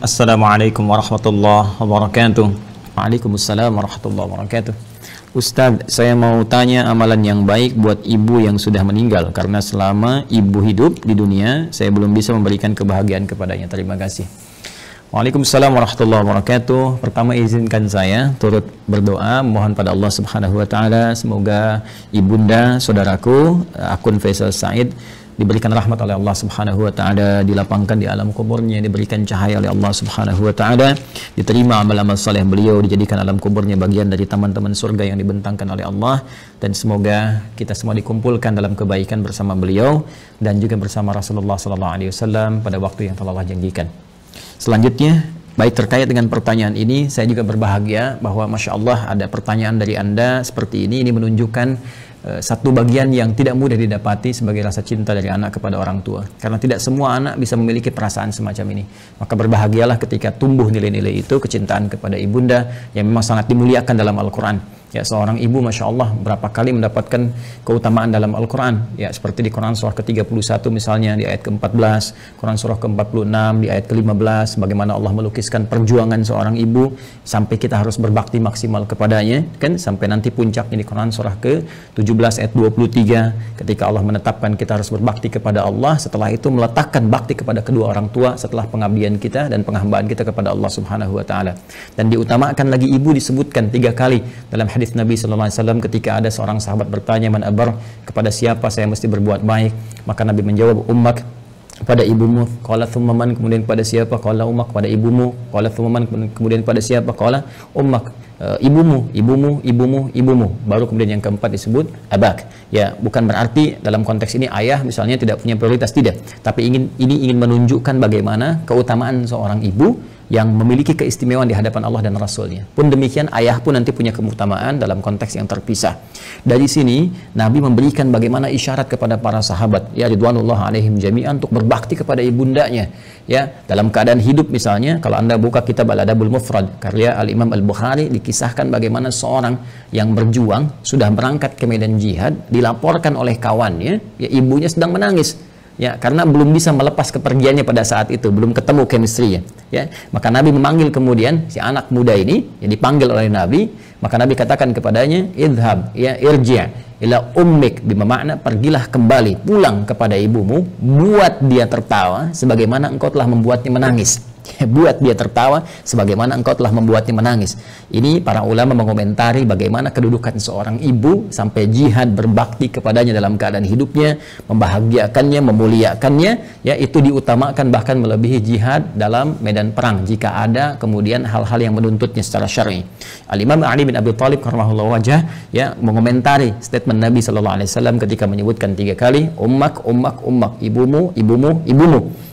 Assalamualaikum warahmatullahi wabarakatuh. Waalaikumsalam warahmatullahi wabarakatuh. Ustadz, saya mau tanya amalan yang baik buat ibu yang sudah meninggal, karena selama ibu hidup di dunia saya belum bisa memberikan kebahagiaan kepadanya. Terima kasih. Waalaikumsalam warahmatullahi wabarakatuh. Pertama, izinkan saya turut berdoa mohon pada Allah Subhanahu wa taala semoga ibunda saudaraku akun Faisal Said diberikan rahmat oleh Allah Subhanahu wa taala, dilapangkan di alam kuburnya, diberikan cahaya oleh Allah Subhanahu wa taala, diterima amal-amal saleh beliau, dijadikan alam kuburnya bagian dari taman-taman surga yang dibentangkan oleh Allah, dan semoga kita semua dikumpulkan dalam kebaikan bersama beliau dan juga bersama Rasulullah sallallahu alaihi wasallam pada waktu yang telah Allah janjikan. Selanjutnya, baik terkait dengan pertanyaan ini, saya juga berbahagia bahwa Masya Allah ada pertanyaan dari Anda seperti ini menunjukkan satu bagian yang tidak mudah didapati sebagai rasa cinta dari anak kepada orang tua, karena tidak semua anak bisa memiliki perasaan semacam ini. Maka berbahagialah ketika tumbuh nilai-nilai itu, kecintaan kepada ibunda yang memang sangat dimuliakan dalam Al-Quran. Ya, seorang ibu Masya Allah berapa kali mendapatkan keutamaan dalam Al-Quran, ya, seperti di Quran surah ke-31 misalnya di ayat ke-14, Quran surah ke-46 di ayat ke-15, bagaimana Allah melukiskan perjuangan seorang ibu sampai kita harus berbakti maksimal kepadanya, kan, sampai nanti puncaknya di Quran surah ke-17 ayat 23 ketika Allah menetapkan kita harus berbakti kepada Allah, setelah itu meletakkan bakti kepada kedua orang tua setelah pengabdian kita dan penghambaan kita kepada Allah Subhanahu wa taala. Dan diutamakan lagi ibu disebutkan 3 kali dalam hadis Nabi sallallahu alaihi wasallam ketika ada seorang sahabat bertanya, man abar, kepada siapa saya mesti berbuat baik? Maka Nabi menjawab, ummak, kepada ibumu. Qala thumma man, kemudian kepada siapa? Qala ummak, kepada ibumu. Qala thumma man, kemudian kepada siapa? Qala ummak, ibumu. Baru kemudian yang keempat disebut abak. Ya, bukan berarti dalam konteks ini ayah misalnya tidak punya prioritas, tidak, tapi ini ingin menunjukkan bagaimana keutamaan seorang ibu yang memiliki keistimewaan di hadapan Allah dan Rasulnya. Pun demikian ayah pun nanti punya keutamaan dalam konteks yang terpisah. Dari sini Nabi memberikan bagaimana isyarat kepada para sahabat, ya ridwanullah alaihim jami'an, untuk berbakti kepada ibundanya. Ya, dalam keadaan hidup misalnya, kalau Anda buka kitab Al-Adabul Mufrad karya Al-Imam Al-Bukhari, dikisahkan bagaimana seorang yang berjuang sudah berangkat ke medan jihad, dilaporkan oleh kawannya, ya ibunya sedang menangis. Ya, karena belum bisa melepas kepergiannya pada saat itu, belum ketemu chemistry-nya. Ya, maka Nabi memanggil kemudian si anak muda ini, yang dipanggil oleh Nabi, maka Nabi katakan kepadanya, idhab, ya irji' ila ummik, bermakna pergilah kembali, pulang kepada ibumu, buat dia tertawa sebagaimana engkau telah membuatnya menangis. Buat dia tertawa sebagaimana engkau telah membuatnya menangis. Ini para ulama mengomentari bagaimana kedudukan seorang ibu sampai jihad berbakti kepadanya dalam keadaan hidupnya, membahagiakannya, memuliakannya, ya itu diutamakan bahkan melebihi jihad dalam medan perang jika ada kemudian hal-hal yang menuntutnya secara syar'i. Al-Imam Ali bin Abi Thalib karramallahu wajhah, ya, mengomentari statement Nabi sallallahu alaihi wasallam ketika menyebutkan 3 kali ummak, ibumu.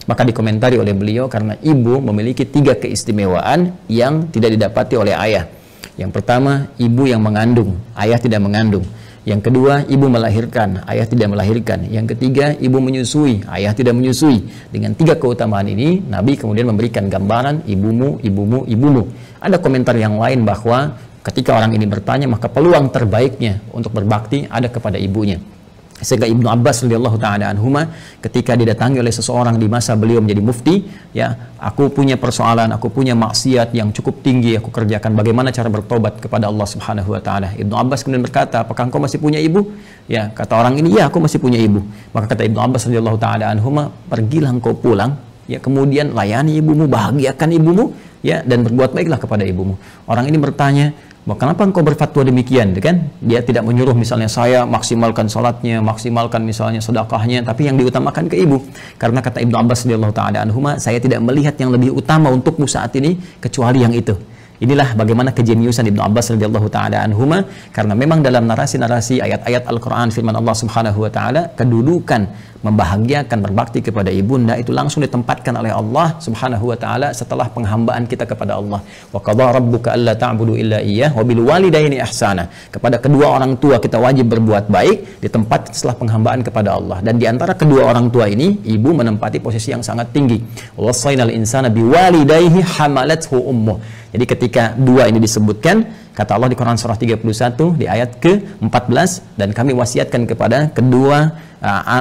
Maka dikomentari oleh beliau, karena ibu memiliki 3 keistimewaan yang tidak didapati oleh ayah. Yang pertama, ibu yang mengandung, ayah tidak mengandung. Yang kedua, ibu melahirkan, ayah tidak melahirkan. Yang ketiga, ibu menyusui, ayah tidak menyusui. Dengan 3 keutamaan ini, Nabi kemudian memberikan gambaran ibumu. Ada komentar yang lain bahwa ketika orang ini bertanya, maka peluang terbaiknya untuk berbakti ada kepada ibunya. Sehingga Ibnu Abbas radhiyallahu ta'ala anhuma ketika didatangi oleh seseorang di masa beliau menjadi mufti, ya, aku punya persoalan, aku punya maksiat yang cukup tinggi aku kerjakan, bagaimana cara bertobat kepada Allah Subhanahu wa taala? Ibnu Abbas kemudian berkata, apakah engkau masih punya ibu? Ya, kata orang ini, ya aku masih punya ibu. Maka kata Ibnu Abbas radhiyallahu ta'ala anhuma, pergilah engkau pulang, ya, kemudian layani ibumu, bahagiakan ibumu, ya, dan berbuat baiklah kepada ibumu. Orang ini bertanya, kenapa engkau berfatwa demikian, kan? Dia tidak menyuruh misalnya saya maksimalkan salatnya, maksimalkan misalnya sedekahnya, tapi yang diutamakan ke ibu. Karena kata Ibnu Abbas radhiyallahu ta'ala anhuma, saya tidak melihat yang lebih utama untukmu saat ini kecuali yang itu. Inilah bagaimana kejeniusan Ibnu Abbas radhiyallahu ta'ala anhuma, karena memang dalam narasi-narasi ayat-ayat Al-Quran firman Allah Subhanahu wa ta'ala, kedudukan membahagiakan berbakti kepada ibunda itu langsung ditempatkan oleh Allah Subhanahu wa ta'ala setelah penghambaan kita kepada Allah. Wa qadha rabbuka alla ta'budu illa iyyah wa bil walidaini ihsana. Kepada kedua orang tua kita wajib berbuat baik, ditempatkan setelah penghambaan kepada Allah. Dan di antara kedua orang tua ini, ibu menempati posisi yang sangat tinggi. Wassaynal insana biwalidayhi hamalathu ummuh. Jadi ketika 2 ini disebutkan, Kata Allah di Quran surah 31 di ayat ke-14, dan kami wasiatkan kepada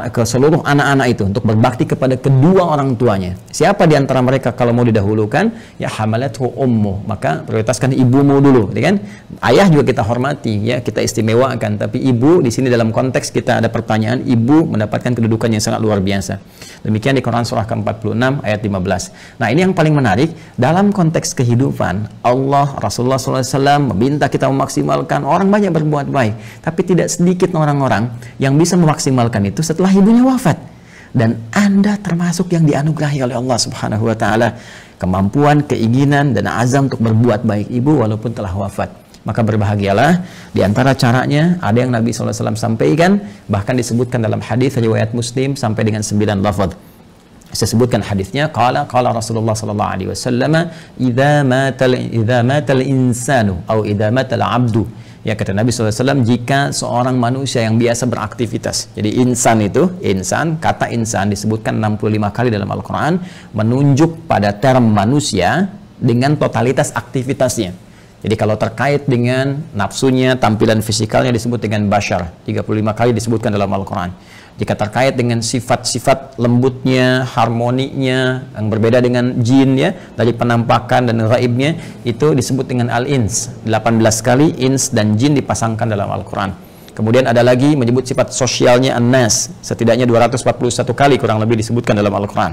ke seluruh anak-anak itu untuk berbakti kepada kedua orang tuanya. Siapa di antara mereka kalau mau didahulukan? Ya hamalathu ummu, maka prioritaskan ibumu dulu, ya kan? Ayah juga kita hormati, ya, kita istimewakan, tapi ibu di sini dalam konteks kita ada pertanyaan, ibu mendapatkan kedudukan yang sangat luar biasa. Demikian di Quran surah ke-46 ayat 15. Nah, ini yang paling menarik dalam konteks kehidupan. Allah, Rasulullah SAW meminta kita memaksimalkan, orang banyak berbuat baik, tapi tidak sedikit orang-orang yang bisa memaksimalkan itu setelah ibunya wafat. Dan Anda termasuk yang dianugerahi oleh Allah Subhanahu wa taala kemampuan, keinginan dan azam untuk berbuat baik ibu walaupun telah wafat. Maka berbahagialah. Di antara caranya ada yang Nabi SAW sampaikan, bahkan disebutkan dalam hadis riwayat Muslim sampai dengan 9 lafaz. Saya sebutkan hadisnya, qala Rasulullah sallallahu alaihi wasallam, idza matal insanu atau idza matal abdu. Ya, kata Nabi SAW, jika seorang manusia yang biasa beraktivitas. Jadi insan itu, kata insan disebutkan 65 kali dalam Al-Quran, menunjuk pada term manusia dengan totalitas aktivitasnya. Jadi kalau terkait dengan nafsunya, tampilan fisikalnya disebut dengan bashar, 35 kali disebutkan dalam Al-Quran. Jika terkait dengan sifat-sifat lembutnya, harmoninya, yang berbeda dengan jin, ya, dari penampakan dan gaibnya, itu disebut dengan al-ins. 18 kali ins dan jin dipasangkan dalam Al-Quran. Kemudian ada lagi menyebut sifat sosialnya an-nas, setidaknya 241 kali kurang lebih disebutkan dalam Al-Quran.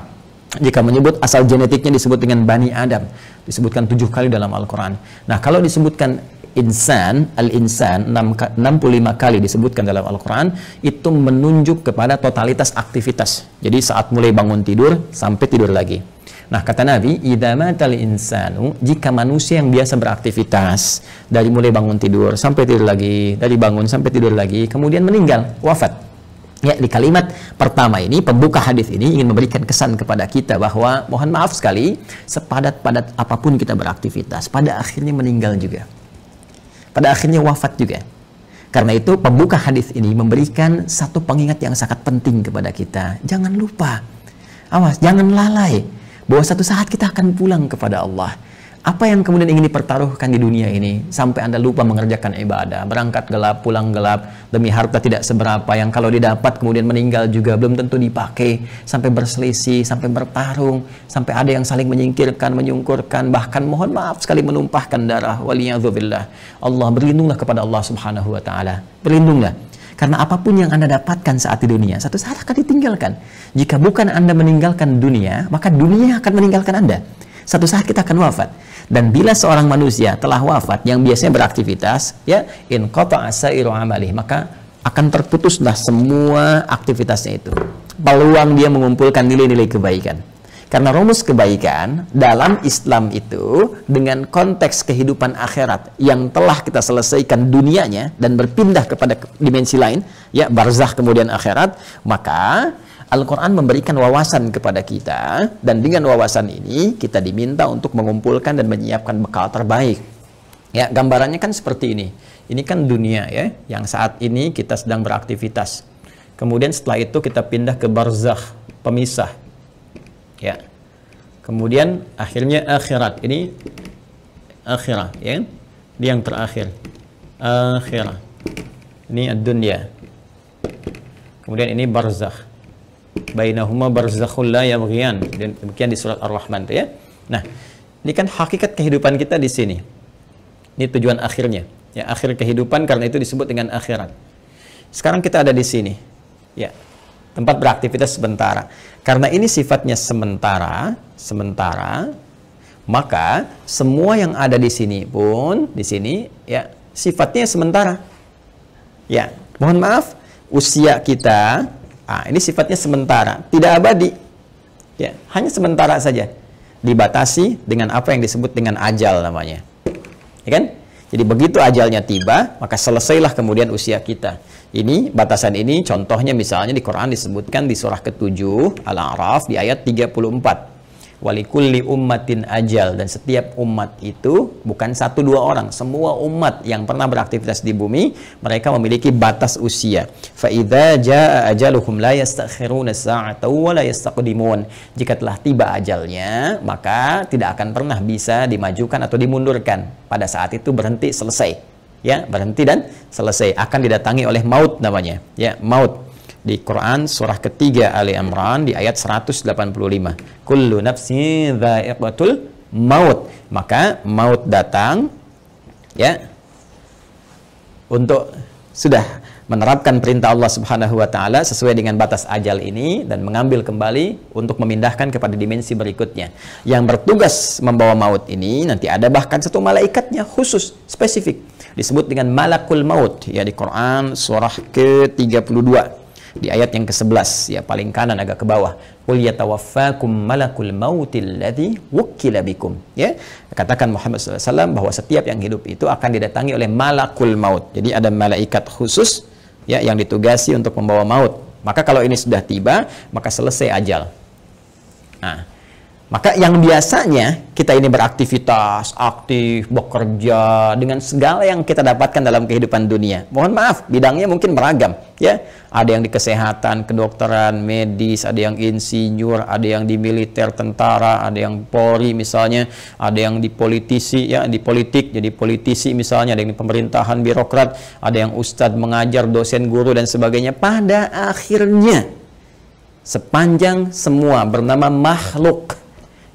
Jika menyebut asal genetiknya disebut dengan Bani Adam, disebutkan 7 kali dalam Al-Quran. Nah, kalau disebutkan insan, al-insan 65 kali disebutkan dalam Al-Quran, itu menunjuk kepada totalitas aktivitas. Jadi saat mulai bangun tidur sampai tidur lagi. Nah, kata Nabi, idza matal insanu, jika manusia yang biasa beraktivitas dari mulai bangun tidur sampai tidur lagi, dari bangun sampai tidur lagi, kemudian meninggal, wafat. Ya, di kalimat pertama ini, pembuka hadis ini ingin memberikan kesan kepada kita bahwa mohon maaf sekali, sepadat-padat apapun kita beraktivitas, pada akhirnya meninggal juga. Pada akhirnya wafat juga. Karena itu pembuka hadis ini memberikan satu pengingat yang sangat penting kepada kita. Jangan lupa, awas, jangan lalai bahwa satu saat kita akan pulang kepada Allah. Apa yang kemudian ingin dipertaruhkan di dunia ini sampai Anda lupa mengerjakan ibadah, berangkat gelap, pulang gelap, demi harta tidak seberapa yang kalau didapat kemudian meninggal juga belum tentu dipakai, sampai berselisih, sampai bertarung, sampai ada yang saling menyingkirkan, menyungkurkan, bahkan mohon maaf sekali menumpahkan darah. Waliyadzubillah. Allah, berlindunglah kepada Allah Subhanahu wa taala. Berlindunglah. Karena apapun yang Anda dapatkan saat di dunia, satu saat akan ditinggalkan. Jika bukan Anda meninggalkan dunia, maka dunia akan meninggalkan Anda. Satu saat kita akan wafat. Dan bila seorang manusia telah wafat yang biasanya beraktivitas, ya, in qata'a sa'iru amalih, maka akan terputuslah semua aktivitasnya itu. Peluang dia mengumpulkan nilai-nilai kebaikan. Karena rumus kebaikan dalam Islam itu dengan konteks kehidupan akhirat yang telah kita selesaikan dunianya dan berpindah kepada dimensi lain, ya, barzakh kemudian akhirat, maka Al-Quran memberikan wawasan kepada kita, dan dengan wawasan ini kita diminta untuk mengumpulkan dan menyiapkan bekal terbaik. Ya, gambarannya kan seperti ini. Ini kan dunia, ya, yang saat ini kita sedang beraktivitas. Kemudian setelah itu kita pindah ke barzakh, pemisah. Ya. Kemudian akhirnya akhirat. Ini akhirat, ya. Ini yang terakhir. Akhirat. Ini ad-dunya. Kemudian ini barzakh. Bainahuma barzakhul la yabghiyan. Demikian di surat Ar-Rahman, ya. Nah, ini kan hakikat kehidupan kita di sini. Ini tujuan akhirnya. Ya, akhir kehidupan, karena itu disebut dengan akhirat. Sekarang kita ada di sini. Ya. Tempat beraktivitas sementara. Karena ini sifatnya sementara, maka semua yang ada di sini pun di sini, ya, sifatnya sementara. Ya, mohon maaf, usia kita ini sifatnya sementara, tidak abadi. Ya, hanya sementara saja. Dibatasi dengan apa yang disebut dengan ajal namanya. Ya kan? Jadi begitu ajalnya tiba, maka selesailah kemudian usia kita. Ini, batasan ini contohnya misalnya di Quran disebutkan di surah ke-7 Al-A'raf di ayat 34. Walikulli ummatin ajal, dan setiap umat itu bukan 1-2 orang, semua umat yang pernah beraktivitas di bumi mereka memiliki batas usia. Fa idza jaa ajaluhum la yastakhiruna sa'atan wa la yastaqdimun. Jika telah tiba ajalnya, maka tidak akan pernah bisa dimajukan atau dimundurkan. Pada saat itu berhenti, selesai. Ya, berhenti dan selesai. Akan didatangi oleh maut namanya. Ya, maut. Di Quran surah ketiga Ali Imran di ayat 185. Kullu nafsin dha'iqatul maut. Maka maut datang ya untuk sudah menerapkan perintah Allah Subhanahu wa taala sesuai dengan batas ajal ini dan mengambil kembali untuk memindahkan kepada dimensi berikutnya. Yang bertugas membawa maut ini nanti ada bahkan satu malaikatnya khusus spesifik disebut dengan malakul maut ya di Quran surah ke-32. Di ayat yang ke-11 ya paling kanan agak ke bawah, qul yatawaffakum malakul mautil ladzi wukkila bikum, ya katakan Muhammad SAW bahwa setiap yang hidup itu akan didatangi oleh malakul maut. Jadi ada malaikat khusus ya yang ditugasi untuk membawa maut. Maka kalau ini sudah tiba maka selesai ajal. Nah, maka yang biasanya kita ini beraktivitas, aktif, bekerja dengan segala yang kita dapatkan dalam kehidupan dunia. Mohon maaf, bidangnya mungkin beragam, ya. Ada yang di kesehatan, kedokteran, medis, ada yang insinyur, ada yang di militer, tentara, ada yang Polri misalnya, ada yang di politisi, ya, di politik, jadi politisi misalnya, ada yang di pemerintahan, birokrat, ada yang ustadz mengajar, dosen, guru dan sebagainya. Pada akhirnya, sepanjang semua bernama makhluk,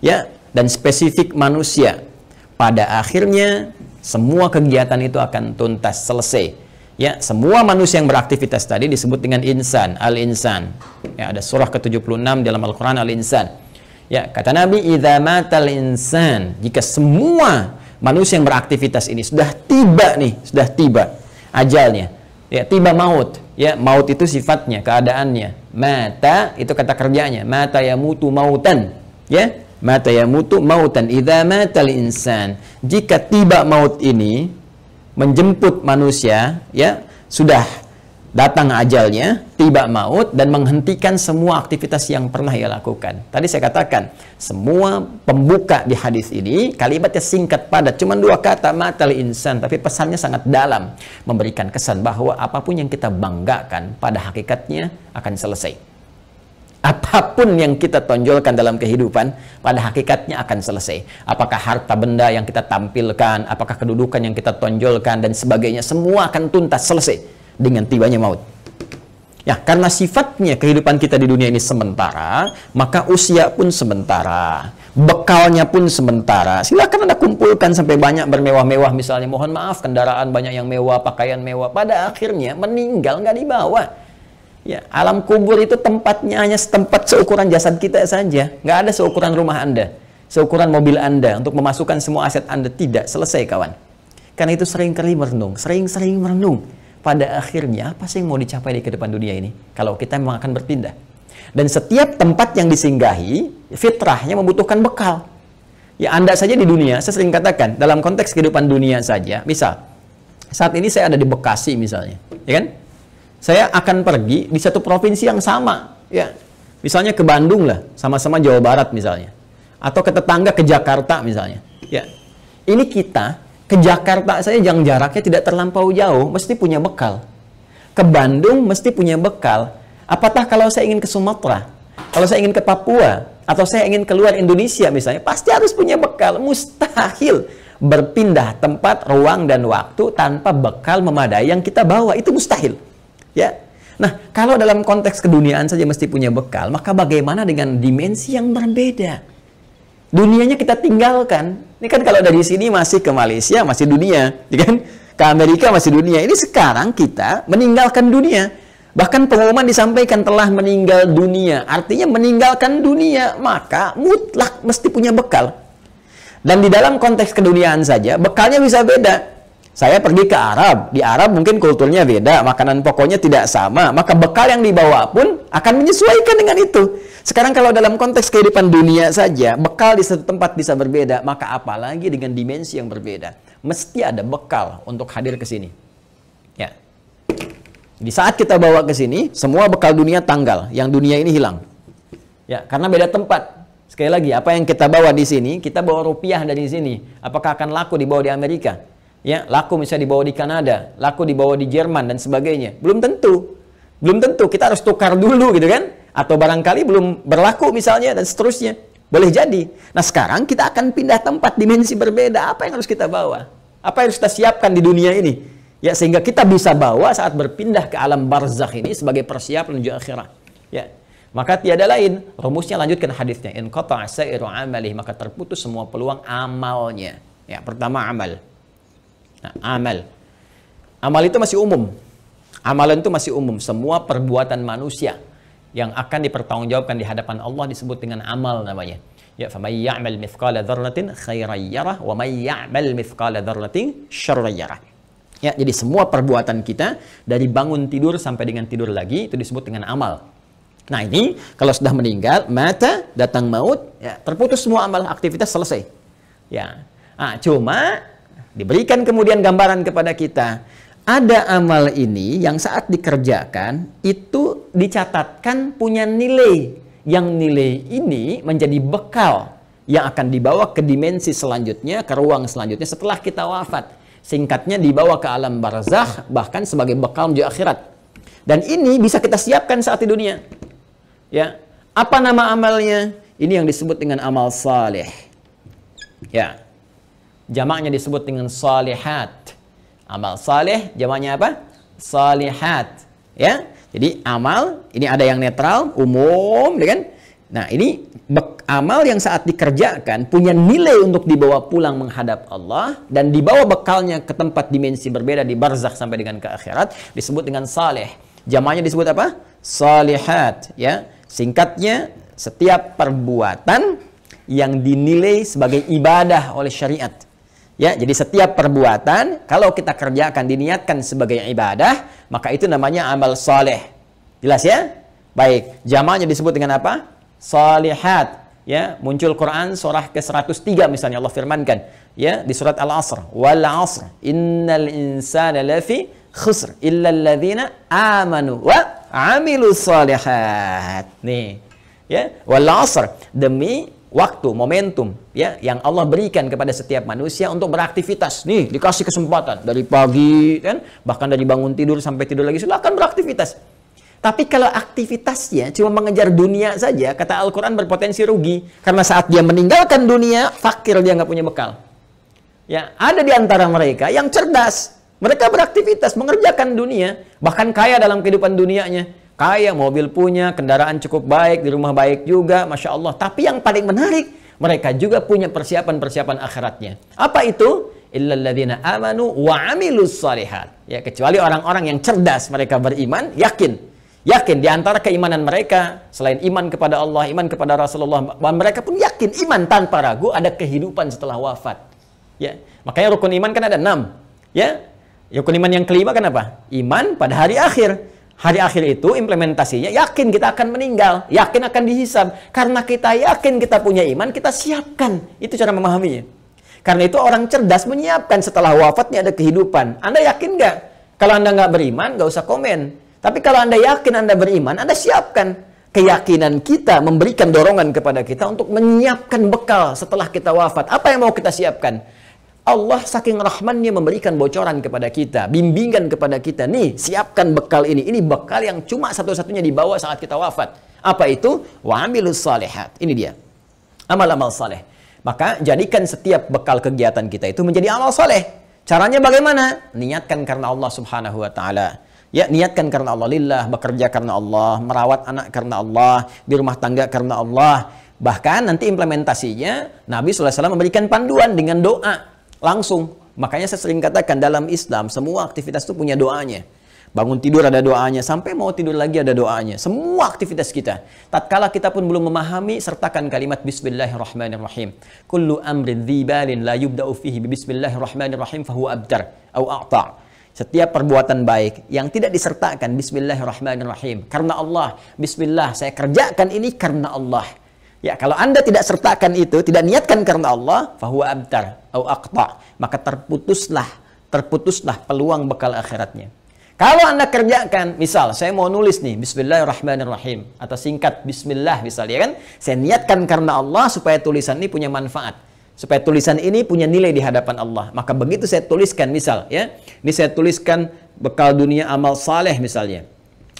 ya, dan spesifik manusia, pada akhirnya semua kegiatan itu akan tuntas, selesai. Ya, semua manusia yang beraktivitas tadi disebut dengan insan, al-insan. Ya, ada surah ke-76 dalam Al-Quran, al-insan. Ya, kata Nabi, idza matal insan, jika semua manusia yang beraktivitas ini sudah tiba nih, sudah tiba ajalnya. Ya, tiba maut. Ya, maut itu sifatnya, keadaannya. Mata itu kata kerjanya, mata yamutu mautan. Ya, mata yamutu mautan. Idza matal insan, jika tiba maut ini menjemput manusia, ya, sudah datang ajalnya, tiba maut dan menghentikan semua aktivitas yang pernah ia lakukan. Tadi saya katakan, semua pembuka di hadis ini kalimatnya singkat padat, cuma 2 kata, matal insan, tapi pesannya sangat dalam, memberikan kesan bahwa apapun yang kita banggakan pada hakikatnya akan selesai. Apapun yang kita tonjolkan dalam kehidupan, pada hakikatnya akan selesai. Apakah harta benda yang kita tampilkan, apakah kedudukan yang kita tonjolkan, dan sebagainya, semua akan tuntas, selesai dengan tibanya maut. Ya, karena sifatnya kehidupan kita di dunia ini sementara, maka usia pun sementara, bekalnya pun sementara. Silakan Anda kumpulkan sampai banyak bermewah-mewah misalnya. Mohon maaf, kendaraan banyak yang mewah, pakaian mewah. Pada akhirnya meninggal nggak dibawa. Ya, alam kubur itu tempatnya hanya setempat seukuran jasad kita saja. Nggak ada seukuran rumah Anda, seukuran mobil Anda untuk memasukkan semua aset Anda. Tidak, selesai kawan. Karena itu sering-kali merenung, sering-sering merenung. Pada akhirnya, apa sih yang mau dicapai di kehidupan dunia ini? Kalau kita memang akan berpindah. Dan setiap tempat yang disinggahi, fitrahnya membutuhkan bekal. Ya, Anda saja di dunia, saya sering katakan, dalam konteks kehidupan dunia saja, misal, saat ini saya ada di Bekasi misalnya, ya kan? Saya akan pergi di satu provinsi yang sama, ya. Misalnya ke Bandung lah, sama-sama Jawa Barat misalnya. Atau ke tetangga ke Jakarta misalnya. Ya. Ini kita ke Jakarta saja yang jaraknya tidak terlampau jauh, mesti punya bekal. Ke Bandung mesti punya bekal. Apatah kalau saya ingin ke Sumatera, kalau saya ingin ke Papua, atau saya ingin keluar Indonesia misalnya, pasti harus punya bekal. Mustahil berpindah tempat, ruang, dan waktu tanpa bekal memadai yang kita bawa. Itu mustahil. Ya, nah kalau dalam konteks keduniaan saja mesti punya bekal, maka bagaimana dengan dimensi yang berbeda? Dunianya kita tinggalkan. Ini kan kalau dari sini masih ke Malaysia, masih dunia, ya kan? Ke Amerika masih dunia. Ini sekarang kita meninggalkan dunia. Bahkan pengumuman disampaikan telah meninggal dunia. Artinya meninggalkan dunia, maka mutlak mesti punya bekal. Dan di dalam konteks keduniaan saja, bekalnya bisa beda. Saya pergi ke Arab, di Arab mungkin kulturnya beda, makanan pokoknya tidak sama, maka bekal yang dibawa pun akan menyesuaikan dengan itu. Sekarang kalau dalam konteks kehidupan dunia saja, bekal di satu tempat bisa berbeda, maka apalagi dengan dimensi yang berbeda. Mesti ada bekal untuk hadir ke sini. Ya. Di saat kita bawa ke sini, semua bekal dunia tanggal, yang dunia ini hilang. Ya, karena beda tempat. Sekali lagi, apa yang kita bawa di sini, kita bawa rupiah dari sini. Apakah akan laku dibawa di Amerika? Ya, laku misalnya dibawa di Kanada, laku dibawa di Jerman dan sebagainya. Belum tentu. Belum tentu. Kita harus tukar dulu gitu kan? Atau barangkali belum berlaku misalnya dan seterusnya. Boleh jadi. Nah, sekarang kita akan pindah tempat, dimensi berbeda. Apa yang harus kita bawa? Apa yang harus kita siapkan di dunia ini? Ya, sehingga kita bisa bawa saat berpindah ke alam barzakh ini sebagai persiapan menuju akhirat. Ya. Maka tiada lain, rumusnya lanjutkan hadisnya, in qata'a sa'iru amalihi, maka terputus semua peluang amalnya. Ya, pertama amal. Nah, amal. Amal itu masih umum. Amalan itu masih umum, semua perbuatan manusia yang akan dipertanggungjawabkan di hadapan Allah disebut dengan amal namanya. Ya, faman ya'mal mithqala dzarratin khairan yarah wa may ya'mal mithqala dzarratin syarran yarah. Ya, jadi semua perbuatan kita dari bangun tidur sampai dengan tidur lagi itu disebut dengan amal. Nah, ini kalau sudah meninggal, mata, datang maut, ya, terputus semua amal, aktivitas selesai. Ya. Nah, cuma diberikan kemudian gambaran kepada kita, ada amal ini yang saat dikerjakan itu dicatatkan punya nilai, yang nilai ini menjadi bekal yang akan dibawa ke dimensi selanjutnya, ke ruang selanjutnya setelah kita wafat. Singkatnya dibawa ke alam barzakh, bahkan sebagai bekal menuju akhirat. Dan ini bisa kita siapkan saat di dunia. Ya, apa nama amalnya? Ini yang disebut dengan amal saleh. Ya, jamaknya disebut dengan salihat. Amal saleh, jamaknya apa? Salihat. Ya, jadi amal ini ada yang netral, umum, kan? Nah, ini amal yang saat dikerjakan punya nilai untuk dibawa pulang menghadap Allah dan dibawa bekalnya ke tempat dimensi berbeda di barzakh sampai dengan ke akhirat disebut dengan saleh. Jamaknya disebut apa? Salihat. Ya. Singkatnya, setiap perbuatan yang dinilai sebagai ibadah oleh syariat. Ya, jadi setiap perbuatan kalau kita kerjakan diniatkan sebagai ibadah, maka itu namanya amal saleh. Jelas ya? Baik, jamaknya disebut dengan apa? Salihat. Ya, muncul Quran surah ke-103 misalnya Allah firmankan, ya, di surat Al-Asr, wal 'asr innal insana lafi khusr illa alladzina amanu wa amilus shalihat. Nih, ya, wal 'asr, demi waktu, momentum, ya, yang Allah berikan kepada setiap manusia untuk beraktivitas. Nih, dikasih kesempatan dari pagi kan, bahkan dari bangun tidur sampai tidur lagi silakan beraktivitas. Tapi kalau aktivitasnya cuma mengejar dunia saja, kata Al-Quran berpotensi rugi. Karena saat dia meninggalkan dunia, fakir, dia nggak punya bekal. Ya, ada di antara mereka yang cerdas. Mereka beraktivitas, mengerjakan dunia. Bahkan kaya dalam kehidupan dunianya. Kaya, mobil punya, kendaraan cukup baik, di rumah baik juga, Masya Allah. Tapi yang paling menarik, mereka juga punya persiapan-persiapan akhiratnya. Apa itu? Illalladzina amanu wa amilus shalihat. Ya, kecuali orang-orang yang cerdas, mereka beriman, yakin di antara keimanan mereka, selain iman kepada Allah, iman kepada Rasulullah, mereka pun yakin iman tanpa ragu ada kehidupan setelah wafat. Ya, makanya rukun iman kan ada 6. Ya, rukun iman yang kelima kan apa? Iman pada hari akhir. Hari akhir itu implementasinya yakin kita akan meninggal, yakin akan dihisab. Karena kita yakin kita punya iman, kita siapkan. Itu cara memahaminya. Karena itu orang cerdas menyiapkan setelah wafatnya ada kehidupan. Anda yakin nggak? Kalau Anda nggak beriman, nggak usah komen. Tapi kalau Anda yakin Anda beriman, Anda siapkan. Keyakinan kita memberikan dorongan kepada kita untuk menyiapkan bekal setelah kita wafat. Apa yang mau kita siapkan? Allah saking rahmannya memberikan bocoran kepada kita, bimbingan kepada kita. Nih, siapkan bekal ini. Ini bekal yang cuma satu-satunya dibawa saat kita wafat. Apa itu? Wa amilus shalihat. Ini dia. Amal-amal saleh. Maka jadikan setiap bekal kegiatan kita itu menjadi amal saleh. Caranya bagaimana? Niatkan karena Allah Subhanahu wa taala. Ya, niatkan karena Allah lillah, bekerja karena Allah, merawat anak karena Allah, di rumah tangga karena Allah. Bahkan nanti implementasinya Nabi SAW memberikan panduan dengan doa langsung. Makanya saya sering katakan dalam Islam semua aktivitas itu punya doanya. Bangun tidur ada doanya, sampai mau tidur lagi ada doanya. Semua aktivitas kita. Tatkala kita pun belum memahami, sertakan kalimat Bismillahirrahmanirrahim. Kullu amrin dzibalin la yubda'u fihi Bismillahirrahmanirrahim fahuwa abtar au a'ta'. Setiap perbuatan baik yang tidak disertakan Bismillahirrahmanirrahim, karena Allah, Bismillah, saya kerjakan ini karena Allah. Ya, kalau Anda tidak sertakan itu, tidak niatkan karena Allah, fahuwa abtar au aqta, maka terputuslah peluang bekal akhiratnya. Kalau Anda kerjakan, misal saya mau nulis nih Bismillahirrahmanirrahim atau singkat Bismillah misalnya kan, saya niatkan karena Allah supaya tulisan ini punya manfaat, supaya tulisan ini punya nilai di hadapan Allah. Maka begitu saya tuliskan, misal ya, ini saya tuliskan bekal dunia amal saleh misalnya.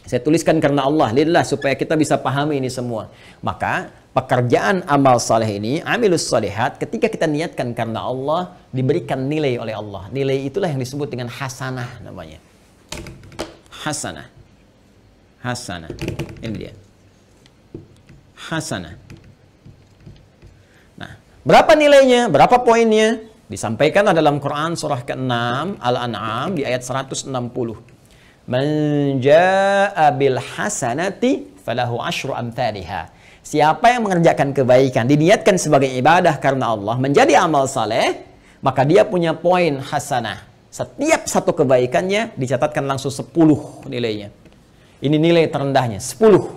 Saya tuliskan karena Allah, lillah, supaya kita bisa pahami ini semua. Maka pekerjaan amal saleh ini, amilus salihat, ketika kita niatkan karena Allah, diberikan nilai oleh Allah. Nilai itulah yang disebut dengan hasanah namanya. Hasanah. Hasanah. Ini dia. Hasanah. Nah, berapa nilainya? Berapa poinnya? Disampaikan dalam Quran surah ke-6 Al-An'am di ayat 160. Man jaa'a bil hasanati falahu asyru amthaliha. Siapa yang mengerjakan kebaikan, diniatkan sebagai ibadah karena Allah, menjadi amal saleh, maka dia punya poin hasanah. Setiap satu kebaikannya dicatatkan langsung 10 nilainya. Ini nilai terendahnya, 10.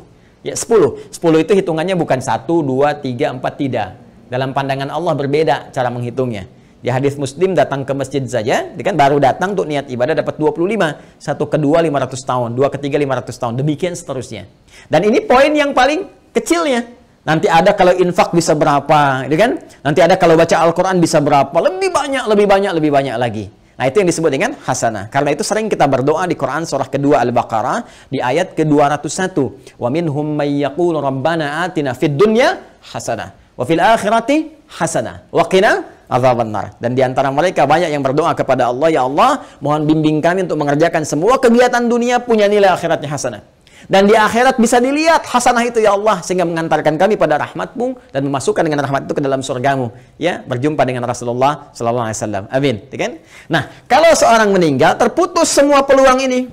Ya, 10. 10 itu hitungannya bukan 1, 2, 3, 4, tidak. Dalam pandangan Allah berbeda cara menghitungnya. Di hadis Muslim, datang ke masjid saja, dia kan baru datang untuk niat ibadah dapat 25. Satu kedua 500 tahun, dua ketiga 500 tahun, demikian seterusnya. Dan ini poin yang paling kecilnya. Nanti ada kalau infak bisa berapa, gitu kan? Nanti ada kalau baca Al-Quran bisa berapa, lebih banyak, lebih banyak, lebih banyak lagi. Nah, itu yang disebut dengan hasanah. Karena itu sering kita berdoa di Quran surah kedua Al-Baqarah di ayat ke-201. Wa minhum may yaqulu rabbana atina fid dunya hasanah wa fil akhirati hasanah wa qina adzabannar. Dan di antara mereka banyak yang berdoa kepada Allah, ya Allah, mohon bimbing kami untuk mengerjakan semua kegiatan dunia punya nilai akhiratnya hasanah. Dan di akhirat bisa dilihat hasanah itu, ya Allah, sehingga mengantarkan kami pada rahmat-Mu dan memasukkan dengan rahmat itu ke dalam surga-Mu, ya, berjumpa dengan Rasulullah sallallahu alaihi wasallam. Amin, kan? Nah, kalau seorang meninggal terputus semua peluang ini.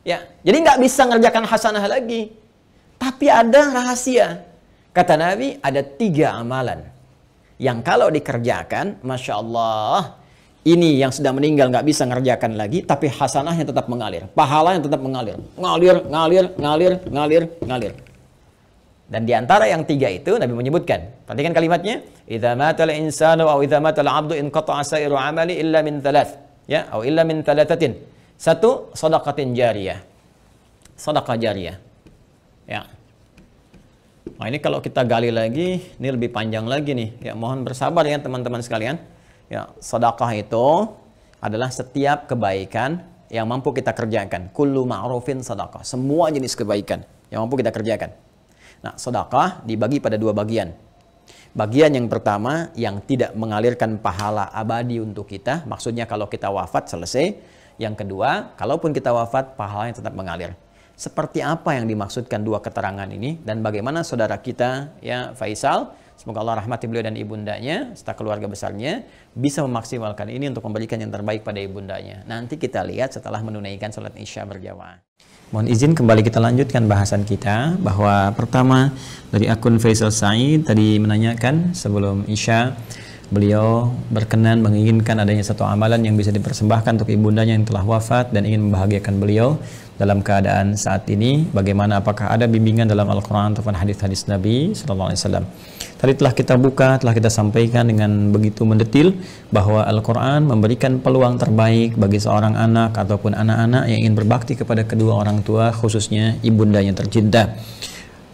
Ya, jadi nggak bisa mengerjakan hasanah lagi. Tapi ada rahasia. Kata Nabi, ada 3 amalan yang kalau dikerjakan, Masya Allah, ini yang sudah meninggal nggak bisa ngerjakan lagi, tapi hasanahnya tetap mengalir, pahalanya tetap mengalir, ngalir. Dan di antara yang 3 itu Nabi menyebutkan, perhatikan kalimatnya, idza matal insanu aw idza matal abdu inqata'a sa'iru amali illa min thalath, ya, aw illa min thalathatin. 1, shadaqatin jariyah. Sedekah jariyah. Ya. Nah, ini kalau kita gali lagi, ini lebih panjang lagi nih. Ya, mohon bersabar ya teman-teman sekalian. Ya, sedekah itu adalah setiap kebaikan yang mampu kita kerjakan. Kullu ma'rufin sedekah. Semua jenis kebaikan yang mampu kita kerjakan. Nah, sedekah dibagi pada 2 bagian. Bagian yang pertama yang tidak mengalirkan pahala abadi untuk kita. Maksudnya kalau kita wafat selesai. Yang kedua, kalaupun kita wafat, pahalanya tetap mengalir. Seperti apa yang dimaksudkan 2 keterangan ini dan bagaimana saudara kita, ya, Faisal, semoga Allah rahmati beliau dan ibundanya serta keluarga besarnya bisa memaksimalkan ini untuk memberikan yang terbaik pada ibundanya. Nanti kita lihat setelah menunaikan salat Isya berjamaah. Mohon izin kembali kita lanjutkan bahasan kita, bahwa pertama dari akun Faisal Said tadi menanyakan sebelum Isya, beliau berkenan menginginkan adanya satu amalan yang bisa dipersembahkan untuk ibundanya yang telah wafat dan ingin membahagiakan beliau dalam keadaan saat ini. Bagaimana, apakah ada bimbingan dalam Al-Quran ataupun hadis-hadis Nabi SAW? Tadi telah kita buka, telah kita sampaikan dengan begitu mendetil bahwa Al-Quran memberikan peluang terbaik bagi seorang anak ataupun anak-anak yang ingin berbakti kepada kedua orang tua, khususnya ibundanya tercinta.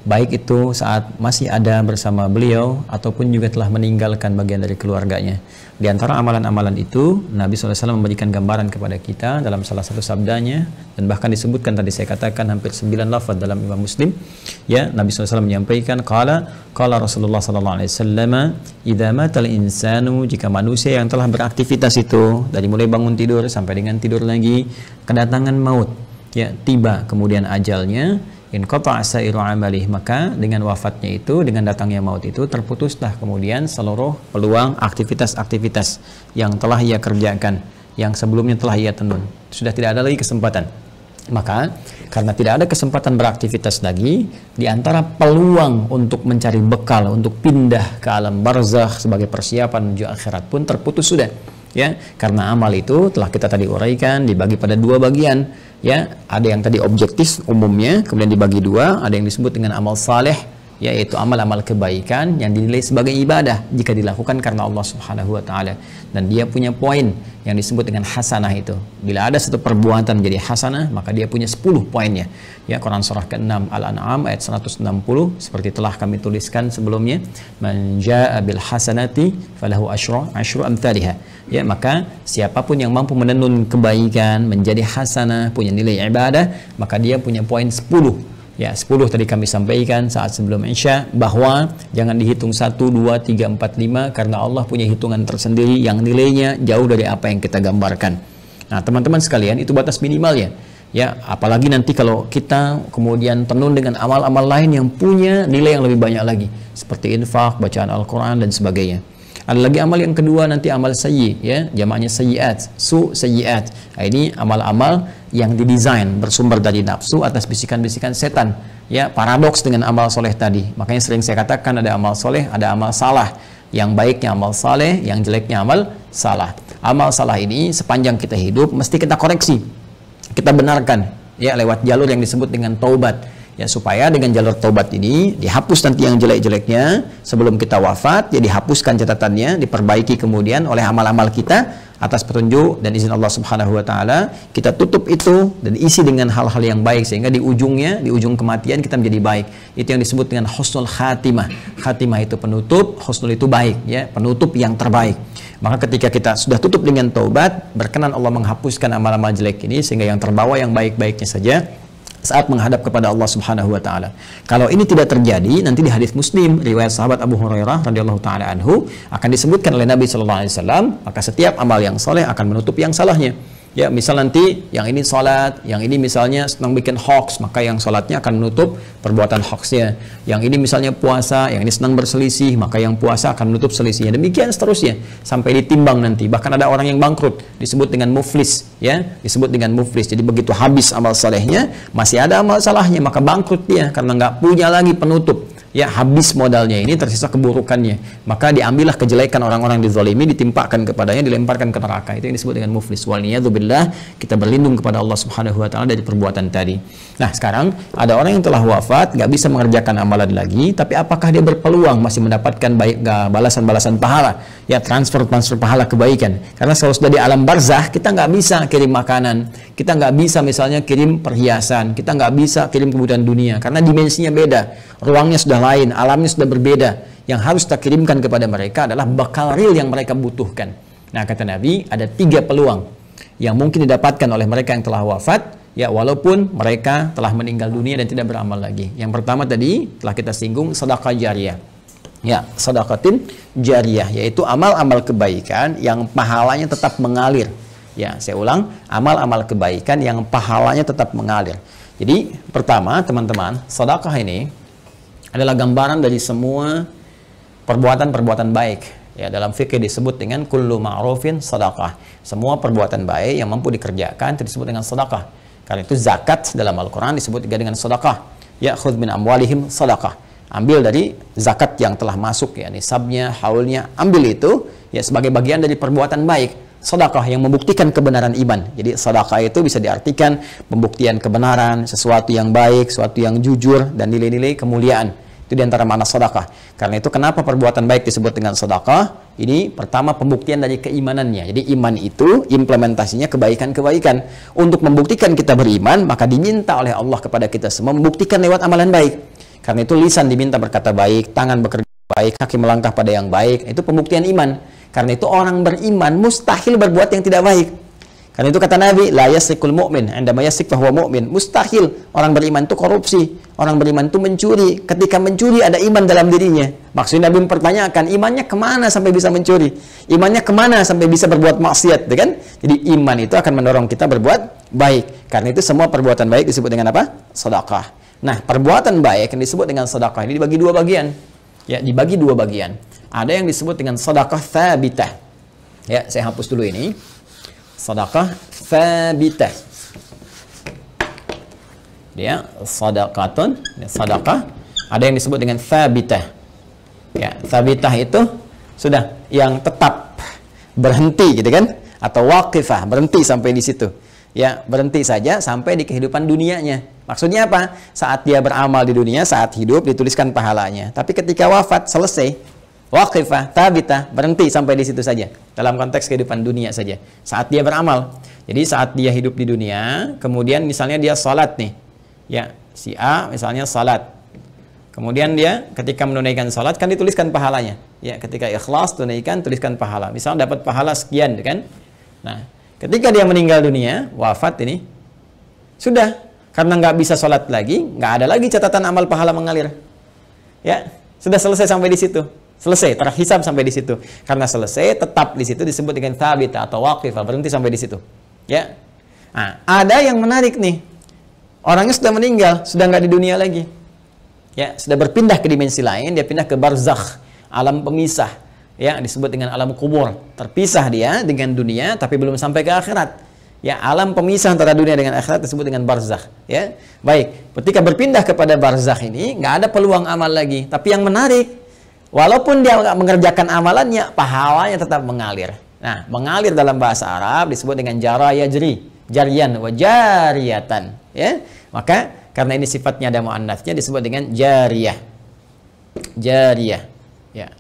Baik itu saat masih ada bersama beliau ataupun juga telah meninggalkan bagian dari keluarganya. Di antara amalan-amalan itu, Nabi SAW memberikan gambaran kepada kita dalam salah satu sabdanya, dan bahkan disebutkan tadi saya katakan hampir 9 lafaz dalam Imam Muslim. Ya, Nabi SAW menyampaikan, qala Rasulullah SAW, idza matal insanu, jika manusia yang telah beraktivitas itu dari mulai bangun tidur sampai dengan tidur lagi, kedatangan maut, ya, tiba kemudian ajalnya, in qata'a sa'iru amalih, maka dengan wafatnya itu, dengan datangnya maut itu, terputuslah kemudian seluruh peluang aktivitas-aktivitas yang telah ia kerjakan, yang sebelumnya telah ia tenun. Sudah tidak ada lagi kesempatan. Maka karena tidak ada kesempatan beraktivitas lagi, di antara peluang untuk mencari bekal untuk pindah ke alam barzakh sebagai persiapan menuju akhirat pun terputus sudah. Ya, karena amal itu telah kita tadi uraikan dibagi pada 2 bagian. Ya, ada yang tadi objektif umumnya, kemudian dibagi 2, ada yang disebut dengan amal saleh, yaitu amal-amal kebaikan yang dinilai sebagai ibadah jika dilakukan karena Allah Subhanahu wa taala. Dan dia punya poin yang disebut dengan hasanah itu. Bila ada satu perbuatan menjadi hasanah, maka dia punya 10 poinnya. Ya, Quran surah ke-6 Al-An'am ayat 160 seperti telah kami tuliskan sebelumnya, man jaa'a bil hasanati falahu asyru amsalihha. Ya, maka siapapun yang mampu menenun kebaikan menjadi hasanah, punya nilai ibadah, maka dia punya poin 10. Ya, 10 tadi kami sampaikan saat sebelum Isya, bahwa jangan dihitung 1, 2, 3, 4, 5 karena Allah punya hitungan tersendiri yang nilainya jauh dari apa yang kita gambarkan. Nah, teman-teman sekalian, itu batas minimalnya. Ya, apalagi nanti kalau kita kemudian tenun dengan amal-amal lain yang punya nilai yang lebih banyak lagi, seperti infak, bacaan Al-Qur'an dan sebagainya. Ada lagi amal yang kedua nanti amal sayyi, ya, jamaknya sayyiat, sayyiat. Nah, ini amal-amal yang didesain bersumber dari nafsu atas bisikan-bisikan setan. Ya, paradoks dengan amal soleh tadi. Makanya sering saya katakan ada amal soleh, ada amal salah. Yang baiknya amal saleh, yang jeleknya amal salah. Amal salah ini sepanjang kita hidup mesti kita koreksi, kita benarkan, ya, lewat jalur yang disebut dengan taubat. Ya, supaya dengan jalur taubat ini dihapus nanti yang jelek-jeleknya sebelum kita wafat, ya dihapuskan catatannya, diperbaiki kemudian oleh amal-amal kita atas petunjuk dan izin Allah Subhanahu wa taala. Kita tutup itu dan isi dengan hal-hal yang baik sehingga di ujungnya, di ujung kematian kita menjadi baik. Itu yang disebut dengan husnul khatimah. Khatimah itu penutup, husnul itu baik, ya, penutup yang terbaik. Maka ketika kita sudah tutup dengan taubat, berkenan Allah menghapuskan amal-amal jelek ini sehingga yang terbawa yang baik-baiknya saja saat menghadap kepada Allah Subhanahu wa taala. Kalau ini tidak terjadi, nanti di hadis Muslim riwayat sahabat Abu Hurairah radhiyallahu taala anhu akan disebutkan oleh Nabi sallallahu alaihi wasallam, maka setiap amal yang soleh akan menutup yang salahnya. Ya, misal nanti yang ini salat, yang ini misalnya senang bikin hoax, maka yang salatnya akan menutup perbuatan hoaxnya. Yang ini misalnya puasa, yang ini senang berselisih, maka yang puasa akan menutup selisihnya. Demikian seterusnya sampai ditimbang nanti. Bahkan ada orang yang bangkrut disebut dengan muflis, ya, disebut dengan muflis. Jadi begitu habis amal salehnya, masih ada amal salahnya, maka bangkrut dia karena nggak punya lagi penutup. Ya, habis modalnya ini, tersisa keburukannya, maka diambillah kejelekan orang-orang dizalimi, ditimpakan kepadanya, dilemparkan ke neraka. Itu yang disebut dengan muflis. Waliyadzubillah, kita berlindung kepada Allah Subhanahu wa taala dari perbuatan tadi. Nah, sekarang ada orang yang telah wafat, nggak bisa mengerjakan amalan lagi, tapi apakah dia berpeluang masih mendapatkan balasan-balasan pahala, ya, transfer pahala kebaikan? Karena kalau sudah di alam barzah, kita nggak bisa kirim makanan, kita nggak bisa misalnya kirim perhiasan, kita nggak bisa kirim kebutuhan dunia, karena dimensinya beda, ruangnya sudah lain, alamnya sudah berbeda. Yang harus kita kirimkan kepada mereka adalah bekal real yang mereka butuhkan. Nah, kata Nabi, ada 3 peluang yang mungkin didapatkan oleh mereka yang telah wafat, ya, walaupun mereka telah meninggal dunia dan tidak beramal lagi. Yang pertama tadi telah kita singgung, sedekah jariyah. Ya, sedekatin jariyah, yaitu amal-amal kebaikan yang pahalanya tetap mengalir. Ya, saya ulang, amal-amal kebaikan yang pahalanya tetap mengalir. Jadi, pertama, teman-teman, sedekah ini adalah gambaran dari semua perbuatan-perbuatan baik. Ya, dalam fikih disebut dengan kullu ma'rufin sedekah. Semua perbuatan baik yang mampu dikerjakan itu disebut dengan sedekah. Karena itu zakat dalam Al-Qur'an disebut juga dengan sedekah. Ya, khudz min amwalihim sedekah. Ambil dari zakat yang telah masuk, ya, nisabnya, haulnya, ambil itu, ya, sebagai bagian dari perbuatan baik. Sedekah yang membuktikan kebenaran iman. Jadi sedekah itu bisa diartikan pembuktian kebenaran, sesuatu yang baik, sesuatu yang jujur, dan nilai-nilai kemuliaan. Itu diantara makna sedekah. Karena itu kenapa perbuatan baik disebut dengan sedekah? Ini pertama pembuktian dari keimanannya. Jadi iman itu implementasinya kebaikan-kebaikan. Untuk membuktikan kita beriman, maka diminta oleh Allah kepada kita semua membuktikan lewat amalan baik. Karena itu lisan diminta berkata baik, tangan bekerja baik, kaki melangkah pada yang baik. Itu pembuktian iman. Karena itu orang beriman mustahil berbuat yang tidak baik. Karena itu kata Nabi, la yasrikul mu'min, indama yasrik fahuwa mu'min. Mustahil orang beriman itu korupsi, orang beriman itu mencuri. Ketika mencuri ada iman dalam dirinya. Maksudnya Nabi mempertanyakan, imannya kemana sampai bisa mencuri? Imannya kemana sampai bisa berbuat maksiat, kan? Jadi iman itu akan mendorong kita berbuat baik. Karena itu semua perbuatan baik disebut dengan apa? Sedekah. Nah, perbuatan baik yang disebut dengan sedekah ini dibagi 2 bagian. Ya, dibagi 2 bagian. Ada yang disebut dengan sedekah tsabitah. Ya, saya hapus dulu ini. Sedekah tsabitah. Dia sedekatun, sedekah. Ada yang disebut dengan tsabitah. Ya, tsabitah itu sudah yang tetap berhenti, gitu kan? Atau waqifah, berhenti sampai di situ. ya berhenti saja sampai di kehidupan dunianya. Maksudnya apa? Saat dia beramal di dunia, saat hidup dituliskan pahalanya. Tapi ketika wafat selesai, waqifah, tabitah, berhenti sampai di situ saja. Dalam konteks kehidupan dunia saja. Saat dia beramal. Jadi saat dia hidup di dunia, kemudian misalnya dia salat nih. Ya, si A misalnya salat. Kemudian dia ketika menunaikan salat kan dituliskan pahalanya. Ya, ketika ikhlas tunaikan tuliskan pahala. Misal dapat pahala sekian, kan? Nah, ketika dia meninggal dunia, wafat ini, sudah. Karena nggak bisa sholat lagi, nggak ada lagi catatan amal pahala mengalir. Ya, sudah selesai sampai di situ. Selesai, terhisab sampai di situ. Karena selesai, tetap di situ disebut dengan thabit atau waqifah, berhenti sampai di situ. Ya. Nah, ada yang menarik nih. Orangnya sudah meninggal, sudah nggak di dunia lagi. Ya, sudah berpindah ke dimensi lain, dia pindah ke barzakh, alam pemisah. Ya, disebut dengan alam kubur. Terpisah dia dengan dunia, tapi belum sampai ke akhirat. Ya, alam pemisah antara dunia dengan akhirat disebut dengan barzakh. Ya, baik. Ketika berpindah kepada barzakh ini, nggak ada peluang amal lagi. Tapi yang menarik, walaupun dia nggak mengerjakan amalannya, pahalanya tetap mengalir. Nah, mengalir dalam bahasa Arab disebut dengan jara yajri, jarian wa jariyatan. Ya, maka karena ini sifatnya ada muannats-nya disebut dengan jariyah. Jariyah. Ya.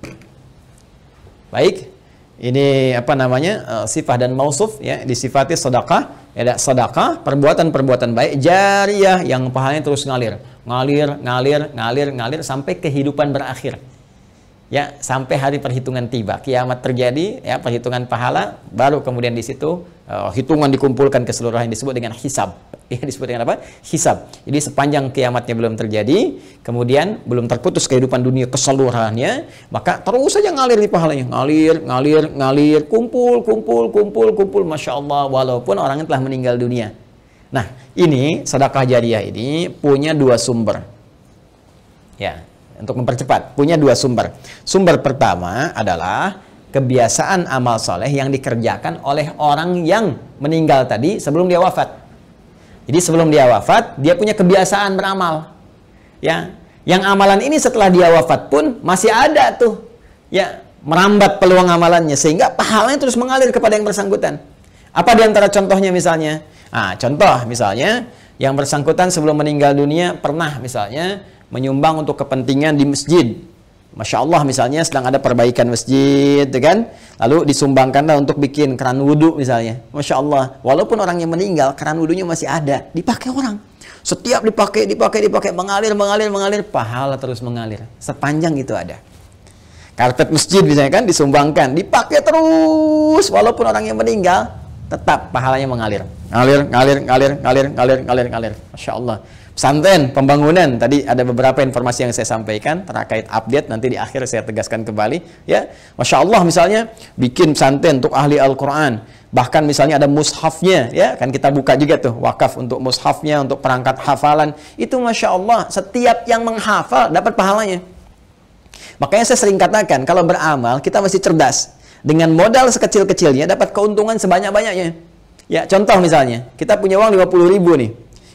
Baik. Ini apa namanya, sifat dan mausuf, ya, disifati sedekah, ya, sedekah, perbuatan-perbuatan baik jariyah yang pahalanya terus ngalir sampai kehidupan berakhir, ya, sampai hari perhitungan tiba, kiamat terjadi, ya, perhitungan pahala, baru kemudian di situ hitungan dikumpulkan keseluruhan, disebut dengan hisab. Ya, disebut dengan apa? Hisab. Jadi sepanjang kiamatnya belum terjadi, kemudian belum terputus kehidupan dunia keseluruhannya, maka terus saja ngalir di pahalanya, ngalir, kumpul, masya Allah, walaupun orangnya telah meninggal dunia. Nah, ini sedekah jariyah ini punya dua sumber. Ya, untuk mempercepat, punya dua sumber. Sumber pertama adalah kebiasaan amal soleh yang dikerjakan oleh orang yang meninggal tadi sebelum dia wafat. Jadi sebelum dia wafat, dia punya kebiasaan beramal. Ya, yang amalan ini setelah dia wafat pun masih ada tuh. Ya, merambat peluang amalannya sehingga pahalanya terus mengalir kepada yang bersangkutan. Apa di antara contohnya misalnya? Ah, contoh misalnya yang bersangkutan sebelum meninggal dunia pernah misalnya menyumbang untuk kepentingan di masjid. Masya Allah misalnya sedang ada perbaikan masjid, kan? Lalu disumbangkanlah untuk bikin keran wudhu misalnya. Masya Allah, walaupun orangnya meninggal, keran wudhunya masih ada, dipakai orang. Setiap dipakai, mengalir, pahala terus mengalir. Sepanjang itu ada. Karpet masjid misalnya kan disumbangkan, dipakai terus, walaupun orangnya meninggal, tetap pahalanya mengalir. Ngalir. Masya Allah. Pesantren, pembangunan, tadi ada beberapa informasi yang saya sampaikan terkait update, nanti di akhir saya tegaskan kembali, ya. Masya Allah misalnya bikin pesantren untuk ahli Al-Quran, bahkan misalnya ada mushafnya, ya, kan kita buka juga tuh wakaf untuk mushafnya, untuk perangkat hafalan, itu Masya Allah setiap yang menghafal dapat pahalanya. Makanya saya sering katakan kalau beramal kita mesti cerdas, dengan modal sekecil-kecilnya dapat keuntungan sebanyak-banyaknya. Ya, contoh misalnya kita punya uang 50.000 nih.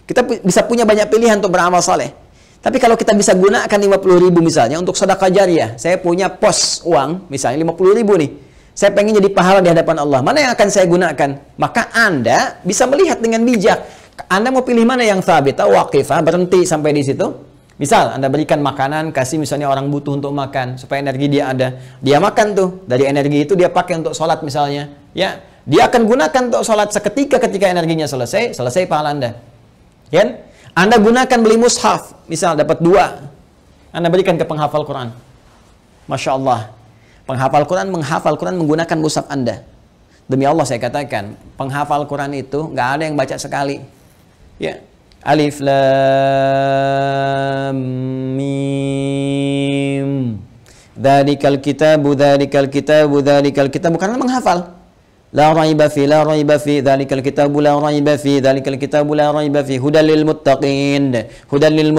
Kita bisa punya banyak pilihan untuk beramal saleh. Tapi kalau kita bisa gunakan 50.000 misalnya untuk sedekah jariyah. Saya punya pos uang misalnya 50.000 nih. Saya pengen jadi pahala di hadapan Allah. Mana yang akan saya gunakan? Maka Anda bisa melihat dengan bijak. Anda mau pilih mana yang thabit, waqifah, berhenti sampai di situ. Misal Anda berikan makanan, kasih misalnya orang butuh untuk makan supaya energi dia ada. Dia makan tuh. Dari energi itu dia pakai untuk sholat misalnya. Ya, dia akan gunakan untuk sholat seketika ketika energinya selesai pahala Anda. Kan? Anda gunakan beli mushaf, misal dapat 2, Anda berikan ke penghafal Quran. Masya Allah, penghafal Quran menghafal Quran menggunakan mushaf Anda. Demi Allah saya katakan, penghafal Quran itu nggak ada yang baca sekali. Ya, alif lam mim, dzalikal kitabu, bukan menghafal. La raiba fi, dzalikal kitabu la raiba fi, hudal lil muttaqin, dzalikal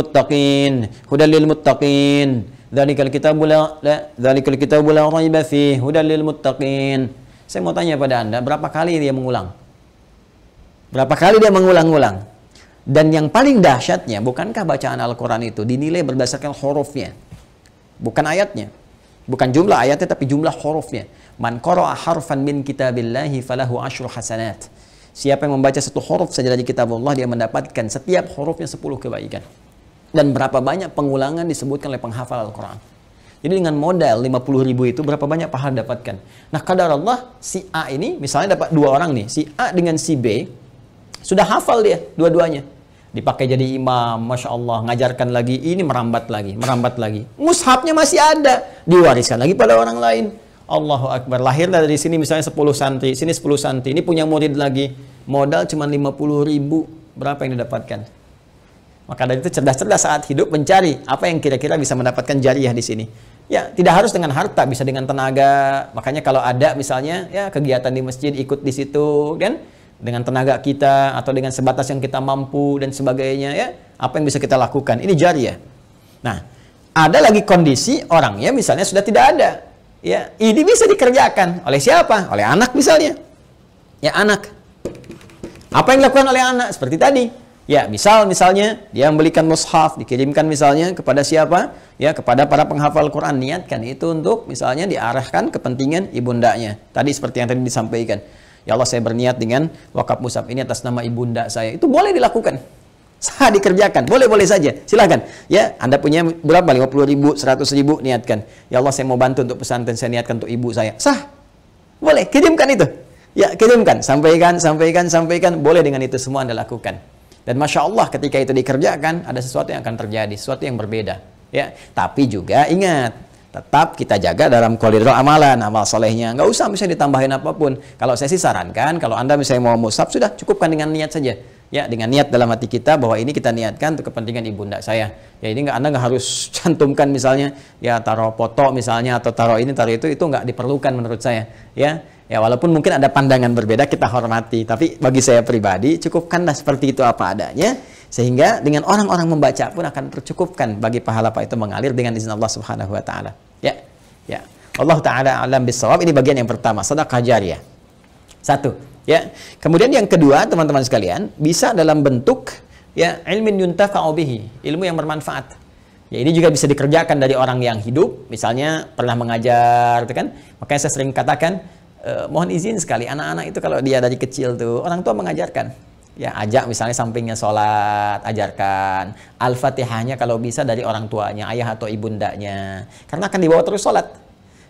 kitabu la raiba fi, hudal lil muttaqin. Saya mau tanya pada Anda, berapa kali dia mengulang? Berapa kali dia mengulang-ulang? Dan yang paling dahsyatnya, bukankah bacaan Al-Quran itu dinilai berdasarkan hurufnya, bukan ayatnya, bukan jumlah ayatnya tapi jumlah hurufnya. Man qara'a harfan min kitabillahi falahu asyru hasanat. Siapa yang membaca satu huruf saja dari kitab Allah, dia mendapatkan setiap hurufnya 10 kebaikan. Dan berapa banyak pengulangan disebutkan oleh penghafal Al-Quran. Jadi dengan modal 50.000 itu berapa banyak pahala dapatkan. Nah, kadar Allah, si A ini misalnya dapat 2 orang nih, si A dengan si B sudah hafal dia dua-duanya. Dipakai jadi imam, Masya Allah, ngajarkan lagi, ini merambat lagi. Mushafnya masih ada, diwariskan lagi pada orang lain. Allahu Akbar, lahir dari sini misalnya 10 santri, sini 10 santri, ini punya murid lagi, modal cuma 50.000, berapa yang didapatkan? Maka dari itu cerdas-cerdas saat hidup mencari apa yang kira-kira bisa mendapatkan jariah di sini. Ya, tidak harus dengan harta, bisa dengan tenaga. Makanya kalau ada misalnya ya kegiatan di masjid, ikut di situ kan, dengan tenaga kita atau dengan sebatas yang kita mampu dan sebagainya ya, apa yang bisa kita lakukan? Ini jariah. Nah, ada lagi kondisi orangnya misalnya sudah tidak ada. Ya, ini bisa dikerjakan oleh siapa? Oleh anak misalnya. Ya, anak. Apa yang dilakukan oleh anak? Seperti tadi. Ya, misalnya dia membelikan mushaf, dikirimkan misalnya kepada siapa? Ya, kepada para penghafal Quran. Niatkan itu untuk misalnya diarahkan kepentingan ibundanya. Tadi seperti yang tadi disampaikan. Ya Allah, saya berniat dengan wakaf mushaf ini atas nama ibunda saya. Itu boleh dilakukan. Sah dikerjakan, boleh-boleh saja, silahkan. Ya, Anda punya berapa? 50.000, 100.000, niatkan. Ya Allah, saya mau bantu untuk pesantren, saya niatkan untuk ibu saya. Sah, boleh, kirimkan itu. Ya, kirimkan, sampaikan, boleh dengan itu semua Anda lakukan. Dan Masya Allah, ketika itu dikerjakan, ada sesuatu yang akan terjadi, sesuatu yang berbeda. Ya, tapi juga ingat, tetap kita jaga dalam koridor amalan, amal solehnya. Nggak usah misalnya ditambahin apapun. Kalau saya sih sarankan, kalau Anda misalnya mau mushaf, sudah cukupkan dengan niat saja. Ya, dengan niat dalam hati kita bahwa ini kita niatkan untuk kepentingan ibunda saya. Ya, ini Anda nggak harus cantumkan misalnya, ya taruh foto misalnya, atau taruh ini, taruh itu nggak diperlukan menurut saya. Ya, walaupun mungkin ada pandangan berbeda, kita hormati. Tapi bagi saya pribadi, cukupkanlah seperti itu apa adanya. Sehingga dengan orang-orang membaca pun akan tercukupkan bagi pahala apa itu mengalir dengan izin Allah Subhanahu Wa Taala. Ya. Allah Ta'ala alam bisawab. Ini bagian yang pertama, sedekah jariyah. Satu. Ya, kemudian yang kedua, teman-teman sekalian, bisa dalam bentuk ya ilmin yuntafa'u bihi, ilmu yang bermanfaat. Ya, ini juga bisa dikerjakan dari orang yang hidup, misalnya pernah mengajar, gitu kan? Makanya saya sering katakan, mohon izin sekali, anak-anak itu kalau dia dari kecil tuh, orang tua mengajarkan. Ya, ajak misalnya sampingnya sholat, ajarkan. Al-Fatihahnya kalau bisa dari orang tuanya, ayah atau ibundanya. Karena akan dibawa terus sholat.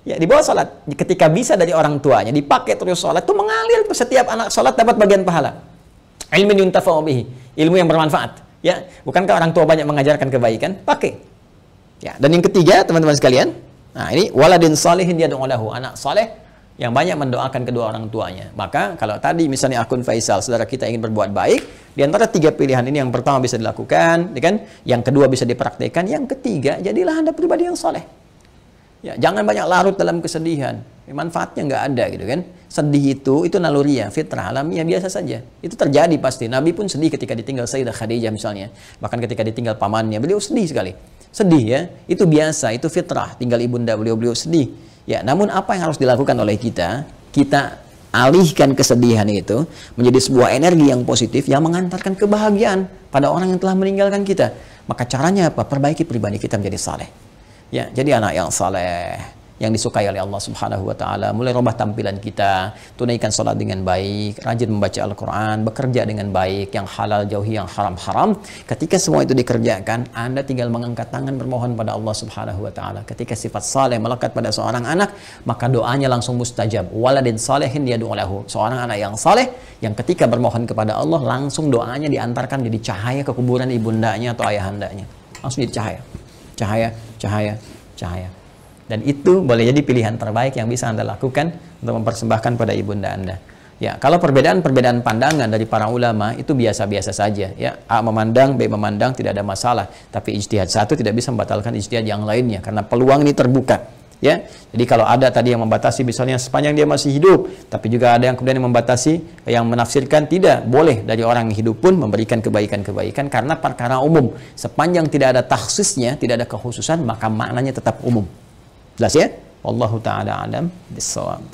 Ya, di bawah sholat, ketika bisa dari orang tuanya, dipakai terus sholat, itu mengalir setiap anak sholat dapat bagian pahala. Ilmin yuntafa'u bihi, ilmu yang bermanfaat. Ya, bukankah orang tua banyak mengajarkan kebaikan? Pakai. Ya, dan yang ketiga, teman-teman sekalian, nah ini waladin salihin yad'u lahu, anak saleh yang banyak mendoakan kedua orang tuanya. Maka kalau tadi misalnya akun Faisal, saudara kita ingin berbuat baik, di antara 3 pilihan ini yang pertama bisa dilakukan, ya kan? Yang kedua bisa dipraktekkan, yang ketiga jadilah Anda pribadi yang saleh. Ya, jangan banyak larut dalam kesedihan. Manfaatnya nggak ada gitu kan. Sedih itu naluriah, fitrah, alamiah biasa saja. Itu terjadi pasti. Nabi pun sedih ketika ditinggal Sayyidah Khadijah misalnya. Bahkan ketika ditinggal pamannya, beliau sedih sekali. Sedih ya, itu biasa, itu fitrah. Tinggal ibunda beliau sedih. Ya, namun apa yang harus dilakukan oleh kita? Kita alihkan kesedihan itu menjadi sebuah energi yang positif yang mengantarkan kebahagiaan pada orang yang telah meninggalkan kita. Maka caranya apa? Perbaiki pribadi kita menjadi saleh. Ya, jadi anak yang saleh, yang disukai oleh Allah Subhanahu Wa Taala. Mulai rubah tampilan kita, tunaikan sholat dengan baik, rajin membaca Al-Quran, bekerja dengan baik, yang halal jauhi yang haram-haram. Ketika semua itu dikerjakan, Anda tinggal mengangkat tangan bermohon pada Allah Subhanahu Wa Taala. Ketika sifat saleh melekat pada seorang anak, maka doanya langsung mustajab. Waladin salehin yad'u lahu, seorang anak yang saleh yang ketika bermohon kepada Allah, langsung doanya diantarkan jadi cahaya ke kuburan ibundanya atau ayahandanya. Langsung jadi cahaya. Dan itu boleh jadi pilihan terbaik yang bisa Anda lakukan untuk mempersembahkan pada ibunda Anda. Ya, kalau perbedaan pandangan dari para ulama itu biasa-biasa saja. Ya, A memandang, B memandang, tidak ada masalah. Tapi ijtihad satu tidak bisa membatalkan ijtihad yang lainnya karena peluang ini terbuka. Ya, jadi kalau ada tadi yang membatasi misalnya sepanjang dia masih hidup, tapi juga ada yang kemudian membatasi, yang menafsirkan tidak boleh dari orang yang hidup pun memberikan kebaikan-kebaikan karena perkara umum. Sepanjang tidak ada takhsisnya, tidak ada kekhususan, maka maknanya tetap umum. Jelas ya? Wallahu ta'ala alam bissawab.